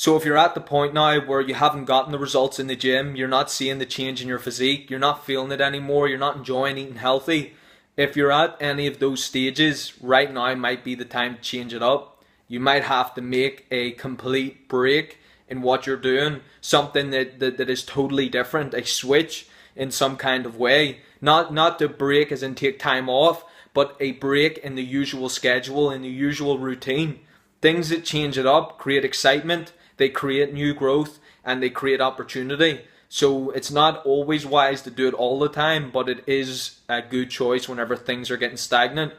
So if you're at the point now where you haven't gotten the results in the gym, you're not seeing the change in your physique, you're not feeling it anymore, you're not enjoying eating healthy, if you're at any of those stages, right now might be the time to change it up. You might have to make a complete break in what you're doing, something that is totally different, a switch in some kind of way. Not to break as in take time off, but a break in the usual schedule, in the usual routine. Things that change it up create excitement, they create new growth, and they create opportunity. So it's not always wise to do it all the time, but it is a good choice whenever things are getting stagnant.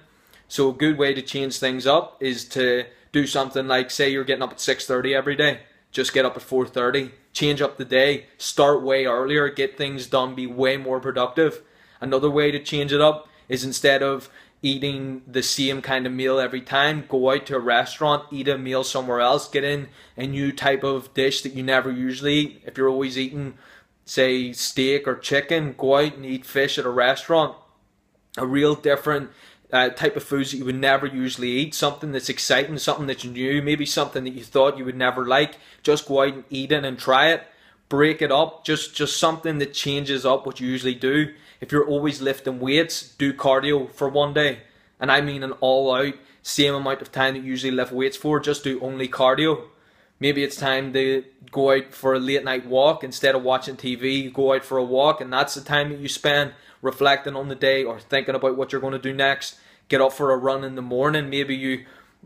So a good way to change things up is to do something like, say you're getting up at 6:30 every day, just get up at 4:30, change up the day, start way earlier, get things done, be way more productive. Another way to change it up is, instead of eating the same kind of meal every time, go out to a restaurant, eat a meal somewhere else, get in a new type of dish that you never usually eat. If you're always eating, say, steak or chicken, go out and eat fish at a restaurant. A real different type of foods that you would never usually eat, something that's exciting, something that's new, maybe something that you thought you would never like. Just go out and eat it and try it. Break it up, just something that changes up what you usually do. If you're always lifting weights, do cardio for one day. And I mean an all out, same amount of time that you usually lift weights for, just do only cardio. Maybe it's time to go out for a late night walk. Instead of watching TV, you go out for a walk, and that's the time that you spend reflecting on the day or thinking about what you're going to do next. Get up for a run in the morning. Maybe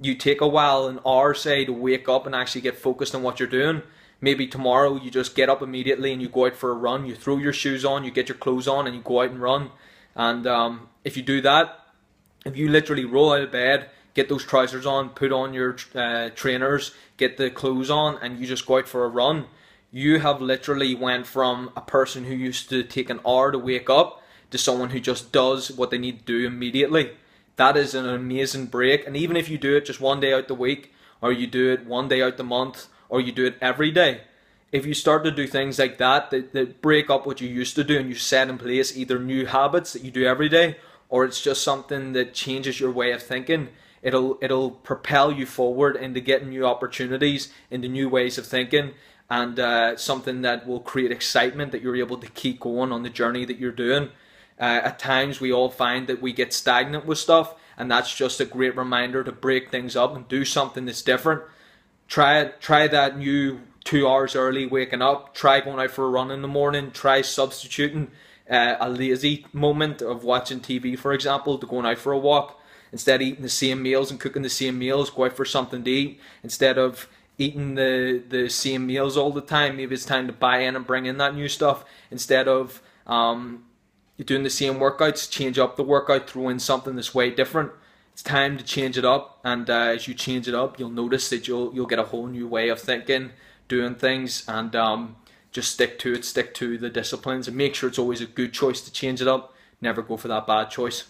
you take a while, an hour say, to wake up and actually get focused on what you're doing. Maybe tomorrow you just get up immediately and you go out for a run. You throw your shoes on, you get your clothes on, and you go out and run. And if you do that, if you literally roll out of bed, get those trousers on, put on your trainers, get the clothes on, and you just go out for a run, you have literally went from a person who used to take an hour to wake up to someone who just does what they need to do immediately. That is an amazing break. And even if you do it just one day out the week, or you do it one day out the month, or you do it every day, if you start to do things like that, that break up what you used to do, and you set in place either new habits that you do every day, or it's just something that changes your way of thinking, it'll propel you forward into getting new opportunities, into new ways of thinking, and something that will create excitement that you're able to keep going on the journey that you're doing. At times we all find that we get stagnant with stuff, and that's just a great reminder to break things up and do something that's different. Try that new 2 hours early waking up. Try going out for a run in the morning. Try substituting a lazy moment of watching TV, for example, to going out for a walk. Instead of eating the same meals and cooking the same meals, go out for something to eat. Instead of eating the same meals all the time, maybe it's time to buy in and bring in that new stuff. Instead of you're doing the same workouts, change up the workout, throw in something that's way different. It's time to change it up, and as you change it up, you'll notice that you'll get a whole new way of thinking, doing things, and just stick to it, stick to the disciplines, and make sure it's always a good choice to change it up. Never go for that bad choice.